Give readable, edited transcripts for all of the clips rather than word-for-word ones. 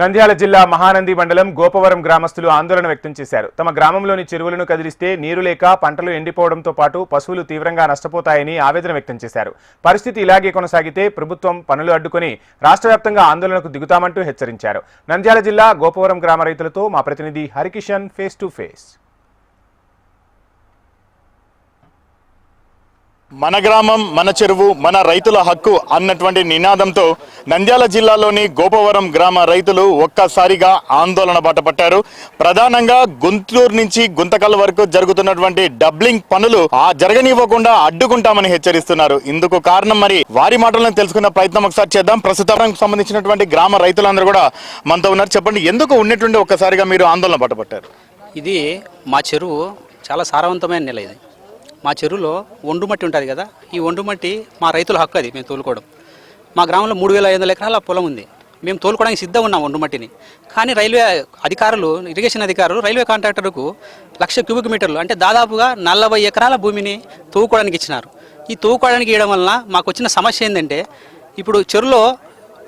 నంద్యాల జిల్లా మహానంది మండలం గోపవరం గ్రామస్తులు ఆందోళన వ్యక్తం చేశారు. తమ గ్రామంలోని చెరువులను కదిలిస్తే నీరు లేక పంటలు ఎండిపోవడంతో పాటు పశువులు తీవ్రంగా నష్టపోతాయని ఆవేదన వ్యక్తం చేశారు. పరిస్థితి ఇలాగే కొనసాగితే ప్రభుత్వం పనులు అడ్డుకొని రాష్ట్రవ్యాప్తంగా ఆందోళనకు దిగుతామంటూ హెచ్చరించారు. నంద్యాల జిల్లా గోపవరం గ్రామ రైతులతో మా ప్రతినిధి హరికిషన్ ఫేస్ టు ఫేస్. మన గ్రామం మన చెరువు మన రైతుల హక్కు అన్నటువంటి నినాదంతో నంద్యాల జిల్లాలోని గోపవరం గ్రామ రైతులు ఒక్కసారిగా ఆందోళన బాట పట్టారు. ప్రధానంగా గుంటూరు నుంచి గుంతకల్ వరకు జరుగుతున్నటువంటి డబ్లింగ్ పనులు జరగనివ్వకుండా అడ్డుకుంటామని హెచ్చరిస్తున్నారు. ఇందుకు కారణం మరి వారి మాటలను తెలుసుకున్న ప్రయత్నం ఒకసారి చేద్దాం. ప్రస్తుతం సంబంధించినటువంటి గ్రామ రైతులందరూ కూడా మనతో ఉన్నారు. చెప్పండి, ఎందుకు ఉన్నటువంటి ఒక్కసారిగా మీరు ఆందోళన బాట పట్టారు? ఇది మా చెరువు చాలా సారవంతమైన నెల. ఇది మా చెరువులో ఒండు మట్టి ఉంటుంది కదా, ఈ ఒండు మట్టి మా రైతుల హక్కు. అది మేము తోలుకోవడం. మా గ్రామంలో 3500 ఎకరాల పొలం ఉంది. మేము తోలుకోవడానికి సిద్ధంగా ఉన్నాం ఒండు మట్టిని. కానీ రైల్వే అధికారులు, ఇరిగేషన్ అధికారులు రైల్వే కాంట్రాక్టర్కు 1,00,000 క్యూబిక్ మీటర్లు అంటే దాదాపుగా 40 ఎకరాల భూమిని తవ్వుకోవడానికి ఇచ్చినారు. ఈ తవ్వుకోవడానికి ఇవ్వడం వలన మాకు వచ్చిన సమస్య ఏంటంటే, ఇప్పుడు చెరువులో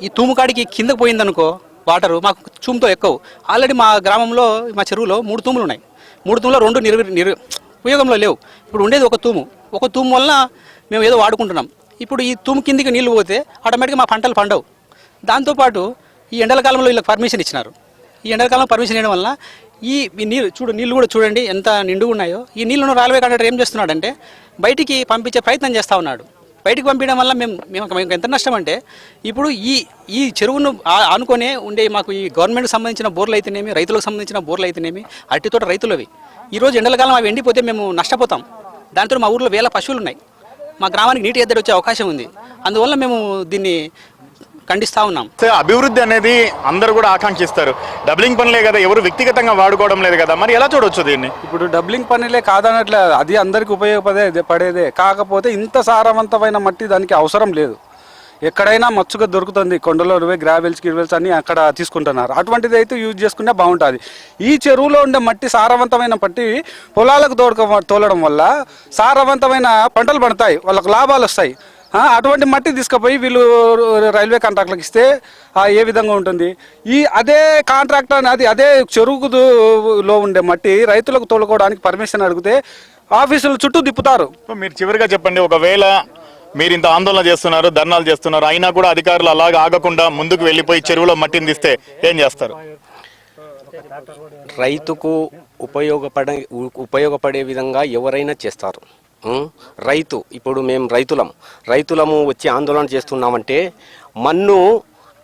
ఈ తూముకాడికి కిందకు పోయిందనుకో వాటరు మాకు తూముతో ఎక్కవు. ఆల్రెడీ మా గ్రామంలో మా చెరువులో 3 తూములు ఉన్నాయి. 3 తూములో 2 ఉపయోగంలో లేవు. ఇప్పుడు ఉండేది ఒక తూము వల్ల మేము ఏదో వాడుకుంటున్నాం. ఇప్పుడు ఈ తూము కిందికి నీళ్లు పోతే ఆటోమేటిక్గా మా పంటలు పండవు. దాంతోపాటు ఈ ఎండల కాలంలో వీళ్ళకి పర్మిషన్ ఇచ్చినారు. ఈ ఎండల కాలంలో పర్మిషన్ ఇవ్వడం వల్ల ఈ నీళ్ళు కూడా చూడండి ఎంత నిండుగా ఉన్నాయో. ఈ నీళ్ళను రైల్వే కాంట్రాక్టర్ ఏం చేస్తున్నాడంటే బయటికి పంపించే ప్రయత్నం చేస్తూ ఉన్నాడు. బయటికి పంపించడం వల్ల మేము ఎంత నష్టం అంటే, ఇప్పుడు ఈ చెరువును ఆనుకొనే ఉండే మాకు ఈ గవర్నమెంట్కి సంబంధించిన బోర్లు అయితేనేమి, రైతులకు సంబంధించిన బోర్లు అయితేనేమి, అరటి తోట రైతులవి. ఈరోజు ఎండలకాలం అవి ఎండిపోతే మేము నష్టపోతాం. దాంతో మా ఊర్లో 1000 పశువులు ఉన్నాయి. మా గ్రామానికి నీటి ఎద్దడి వచ్చే అవకాశం ఉంది. అందువల్ల మేము దీన్ని ఖండిస్తూ ఉన్నాం. అభివృద్ధి అనేది అందరూ కూడా ఆకాంక్షిస్తారు. డబ్లింగ్ పనులే కదా, ఎవరు వ్యక్తిగతంగా వాడుకోవడం లేదు కదా, మరి ఎలా చూడవచ్చు దీన్ని? ఇప్పుడు డబ్లింగ్ పనులే కాదనట్లే, అది అందరికి ఉపయోగపడేదే. కాకపోతే ఇంత సారవంతమైన మట్టి దానికి అవసరం లేదు. ఎక్కడైనా మచ్చుగా దొరుకుతుంది. కొండలో గ్రావెల్స్ అన్ని అక్కడ తీసుకుంటున్నారు. అటువంటిది అయితే యూజ్ చేసుకుంటే బాగుంటుంది. ఈ చెరువులో ఉండే మట్టి సారవంతమైన మట్టి పొలాలకు తోలడం వల్ల సారవంతమైన పంటలు పండుతాయి, వాళ్ళకు లాభాలు వస్తాయి. అటువంటి మట్టి తీసుకుపోయి వీళ్ళు రైల్వే కాంట్రాక్ట్లకు ఇస్తే ఏ విధంగా ఉంటుంది? అదే కాంట్రాక్టర్ అదే చెరువులో ఉండే మట్టి రైతులకు తోలుకోవడానికి పర్మిషన్ అడిగితే ఆఫీసులు చుట్టూ తిప్పుతారు. మీరు చివరిగా చెప్పండి, ఒకవేళ మీరు ఇంత ఆందోళన చేస్తున్నారు, ధర్నాలు చేస్తున్నారు, అయినా కూడా అధికారులు అలాగ ఆగకుండా ముందుకు వెళ్ళిపోయి చెరువులో మట్టిని తీస్తే ఏం చేస్తారు? రైతుకు ఉపయోగపడే విధంగా ఎవరైనా చేస్తారు. రైతు, ఇప్పుడు మేము రైతులము వచ్చి ఆందోళన చేస్తున్నామంటే మన్ను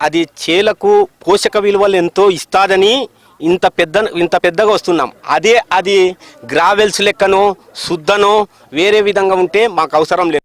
అది చేలకు పోషక విలువలు ఎంతో ఇస్తాదని ఇంత పెద్దగా వస్తున్నాం. అది గ్రావెల్స్ లెక్కనో శుద్ధనో వేరే విధంగా ఉంటే మాకు అవసరం లేదు.